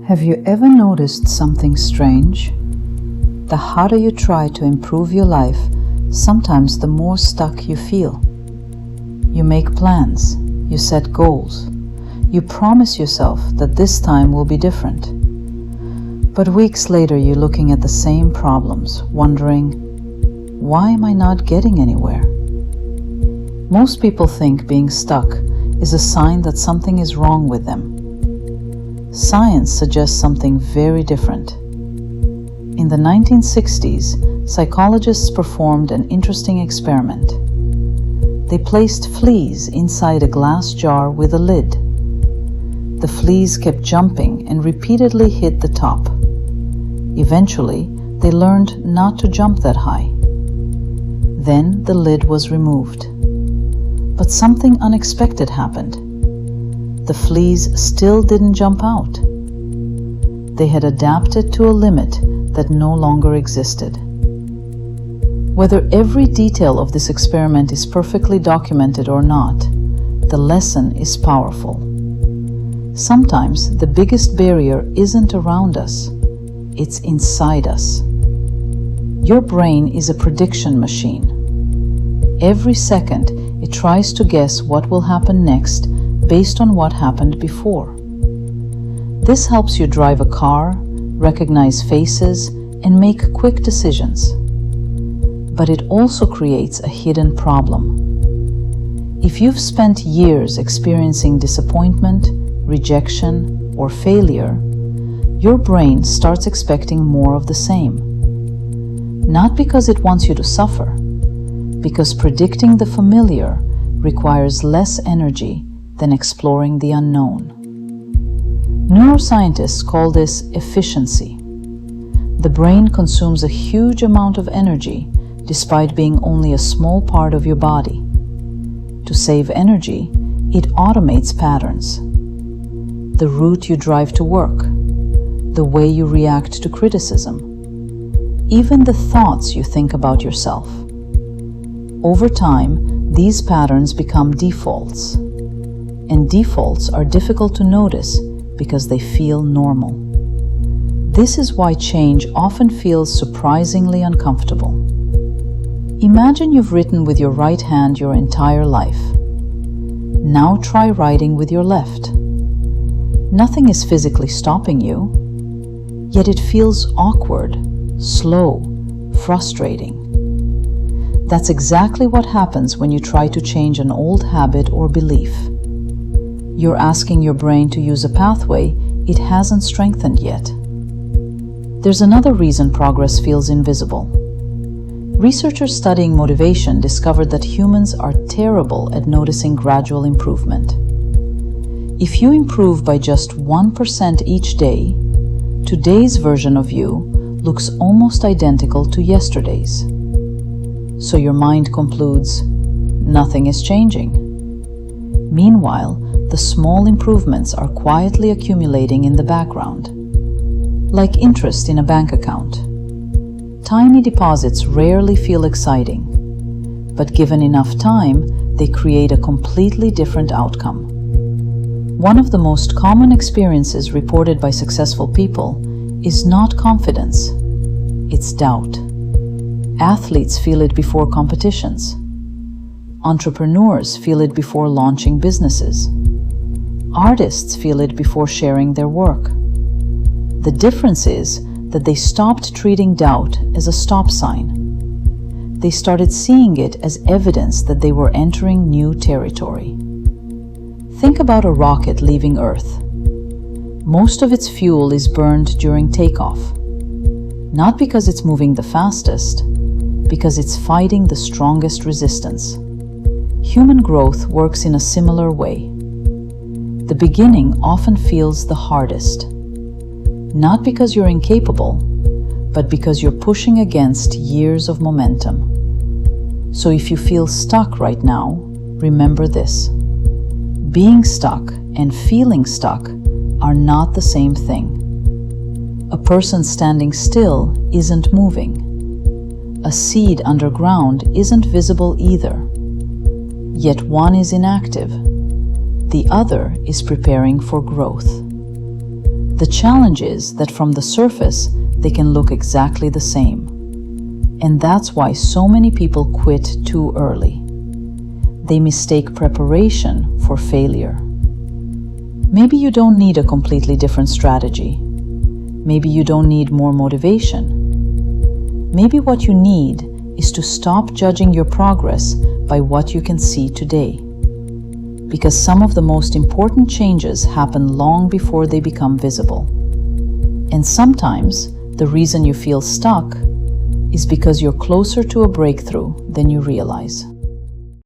Have you ever noticed something strange? The harder you try to improve your life, sometimes the more stuck you feel. You make plans, you set goals, you promise yourself that this time will be different. But weeks later you're looking at the same problems, wondering, why am I not getting anywhere? Most people think being stuck is a sign that something is wrong with them. Science suggests something very different. In the 1960s, psychologists performed an interesting experiment. They placed fleas inside a glass jar with a lid. The fleas kept jumping and repeatedly hit the top. Eventually, they learned not to jump that high. Then the lid was removed. But something unexpected happened. The fleas still didn't jump out. They had adapted to a limit that no longer existed. Whether every detail of this experiment is perfectly documented or not, the lesson is powerful. Sometimes the biggest barrier isn't around us, it's inside us. Your brain is a prediction machine. Every second, it tries to guess what will happen next based on what happened before. This helps you drive a car, recognize faces, and make quick decisions. But it also creates a hidden problem. If you've spent years experiencing disappointment, rejection, or failure, your brain starts expecting more of the same. Not because it wants you to suffer, because predicting the familiar requires less energy than exploring the unknown. Neuroscientists call this efficiency. The brain consumes a huge amount of energy despite being only a small part of your body. To save energy, it automates patterns. The route you drive to work, the way you react to criticism, even the thoughts you think about yourself. Over time, these patterns become defaults. And defaults are difficult to notice because they feel normal. This is why change often feels surprisingly uncomfortable. Imagine you've written with your right hand your entire life. Now try writing with your left. Nothing is physically stopping you, yet it feels awkward, slow, frustrating. That's exactly what happens when you try to change an old habit or belief. You're asking your brain to use a pathway it hasn't strengthened yet. There's another reason progress feels invisible. Researchers studying motivation discovered that humans are terrible at noticing gradual improvement. If you improve by just 1% each day, today's version of you looks almost identical to yesterday's. So your mind concludes, nothing is changing. Meanwhile, the small improvements are quietly accumulating in the background. Like interest in a bank account. Tiny deposits rarely feel exciting, but given enough time, they create a completely different outcome. One of the most common experiences reported by successful people is not confidence, it's doubt. Athletes feel it before competitions. Entrepreneurs feel it before launching businesses. Artists feel it before sharing their work. The difference is that they stopped treating doubt as a stop sign. They started seeing it as evidence that they were entering new territory. Think about a rocket leaving Earth. Most of its fuel is burned during takeoff. Not because it's moving the fastest, because it's fighting the strongest resistance. Human growth works in a similar way. The beginning often feels the hardest. Not because you're incapable, but because you're pushing against years of momentum. So if you feel stuck right now, remember this. Being stuck and feeling stuck are not the same thing. A person standing still isn't moving. A seed underground isn't visible either. Yet one is inactive. The other is preparing for growth. The challenge is that from the surface, they can look exactly the same. And that's why so many people quit too early. They mistake preparation for failure. Maybe you don't need a completely different strategy. Maybe you don't need more motivation. Maybe what you need is to stop judging your progress by what you can see today. Because some of the most important changes happen long before they become visible. And sometimes the reason you feel stuck is because you're closer to a breakthrough than you realize.